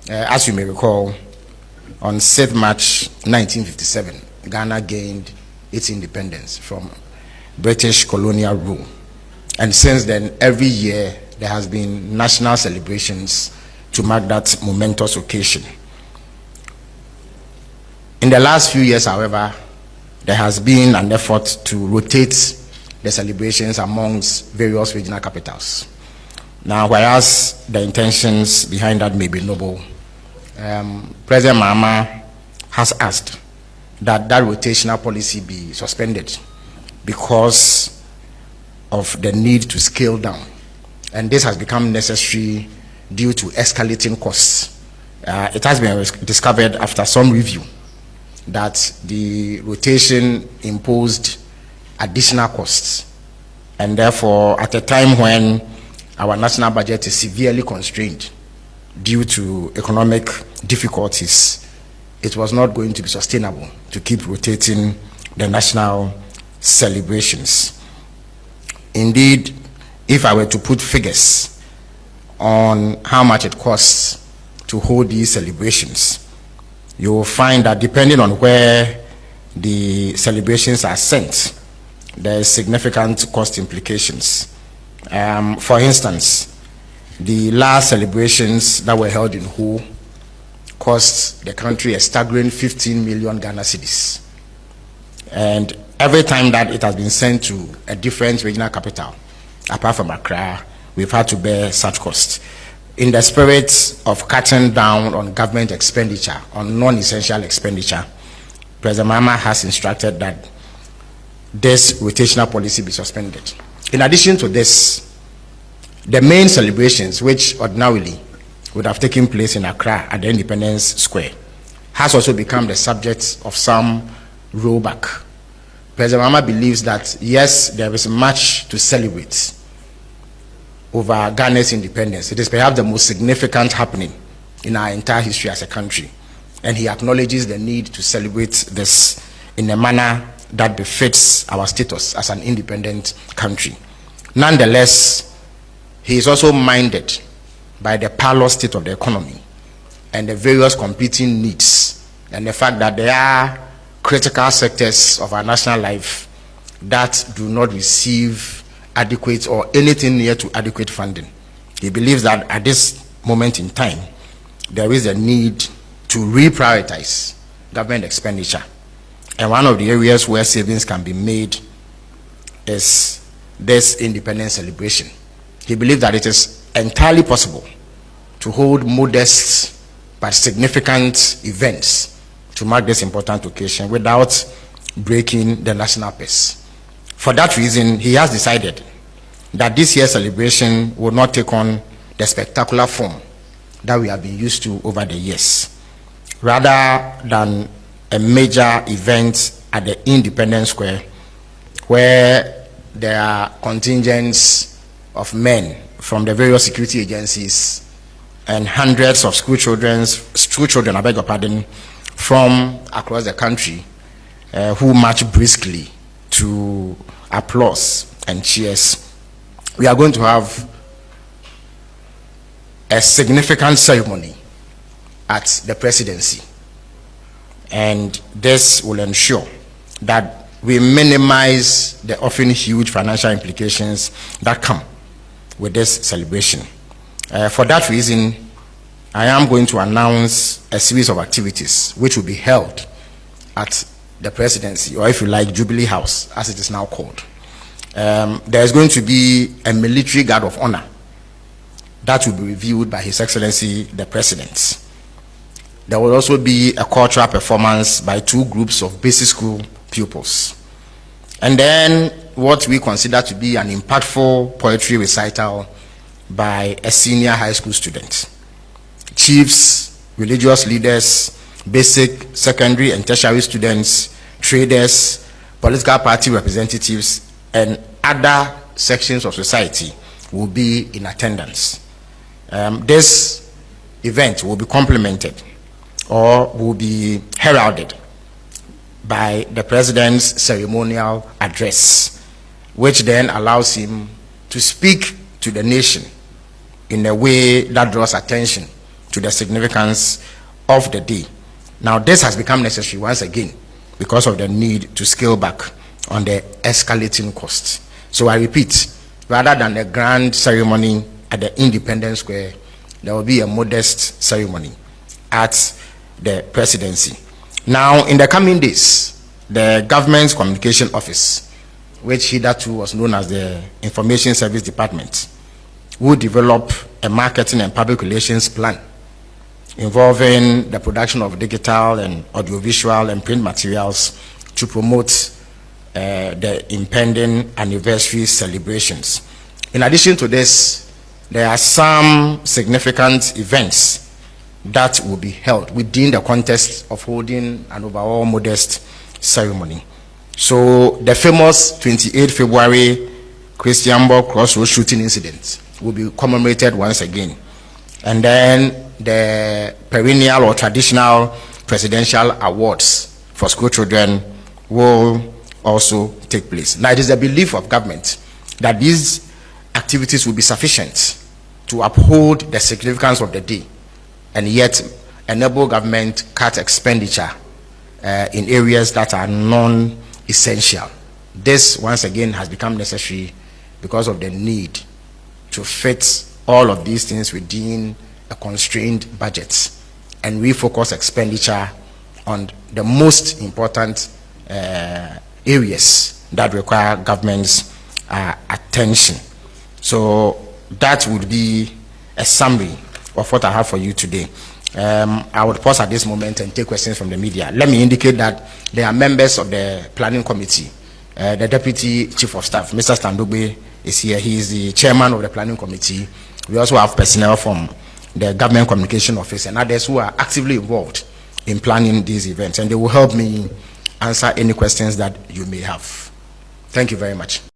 As you may recall, on 6th March 1957, Ghana gained its independence from British colonial rule. And since then, every year, there has been national celebrations to mark that momentous occasion. In the last few years, however, there has been an effort to rotate the celebrations amongst various regional capitals. Now, whereas the intentions behind that may be noble, President Mahama has asked that rotational policy be suspended because of the need to scale down. And this has become necessary due to escalating costs. It has been discovered after some review that the rotation imposed additional costs. And therefore, at a time when our national budget is severely constrained due to economic difficulties, it was not going to be sustainable to keep rotating the national celebrations. Indeed, if I were to put figures on how much it costs to hold these celebrations, you will find that depending on where the celebrations are sent, there is significant cost implications. For instance, the last celebrations that were held in Ho cost the country a staggering 15 million Ghana cedis. And every time that it has been sent to a different regional capital, apart from Accra, we've had to bear such costs. In the spirit of cutting down on government expenditure, on non-essential expenditure, President Mahama has instructed that this rotational policy be suspended. In addition to this, the main celebrations, which ordinarily would have taken place in Accra at the Independence Square, has also become the subject of some rollback. President Mahama believes that, yes, there is much to celebrate over Ghana's independence. It is perhaps the most significant happening in our entire history as a country. And he acknowledges the need to celebrate this in a manner that befits our status as an independent country. Nonetheless, he is also minded by the parlous state of the economy and the various competing needs, and the fact that there are critical sectors of our national life that do not receive adequate or anything near to adequate funding. He believes that at this moment in time, there is a need to reprioritize government expenditure. And one of the areas where savings can be made is this independence celebration. He believes that it is entirely possible to hold modest but significant events to mark this important occasion without breaking the national pace. For that reason, he has decided that this year's celebration will not take on the spectacular form that we have been used to over the years. Rather than a major event at the Independence Square, where there are contingents of men from the various security agencies and hundreds of school children, I beg your pardon, from across the country who march briskly to applause and cheers. We are going to have a significant ceremony at the presidency, and this will ensure that we minimize the often huge financial implications that come with this celebration. For that reason, I am going to announce a series of activities which will be held at the presidency, or if you like, Jubilee House, as it is now called. There is going to be a military guard of honor that will be reviewed by His Excellency the President. There will also be a cultural performance by 2 groups of basic school pupils. And then what we consider to be an impactful poetry recital by a senior high school student. Chiefs, religious leaders, basic, secondary and tertiary students, traders, political party representatives, and other sections of society will be in attendance. This event will be complemented or will be heralded by the President's ceremonial address, which then allows him to speak to the nation in a way that draws attention to the significance of the day. Now, this has become necessary once again because of the need to scale back on the escalating costs. So I repeat, rather than a grand ceremony at the Independence Square, there will be a modest ceremony at the presidency. Now, in the coming days, the government's communication office, which hitherto was known as the Information Service Department, will develop a marketing and public relations plan involving the production of digital and audiovisual and print materials to promote the impending anniversary celebrations. In addition to this, there are some significant events that will be held within the context of holding an overall modest ceremony. So the famous 28 February Christianborg Crossroads shooting incident will be commemorated once again. And then the perennial or traditional presidential awards for school children will also take place. Now, it is the belief of government that these activities will be sufficient to uphold the significance of the day and yet enable government cut expenditure in areas that are non-essential. This, once again, has become necessary because of the need to fit all of these things within a constrained budget and refocus expenditure on the most important areas that require government's attention. So that would be a summary of what I have for you today. I would pause at this moment and take questions from the media. Let me indicate that there are members of the planning committee. The Deputy Chief of Staff, Mr. Standogbe, is here. He is the chairman of the planning committee. We also have personnel from the Government Communication Office and others who are actively involved in planning these events, and they will help me answer any questions that you may have. Thank you very much.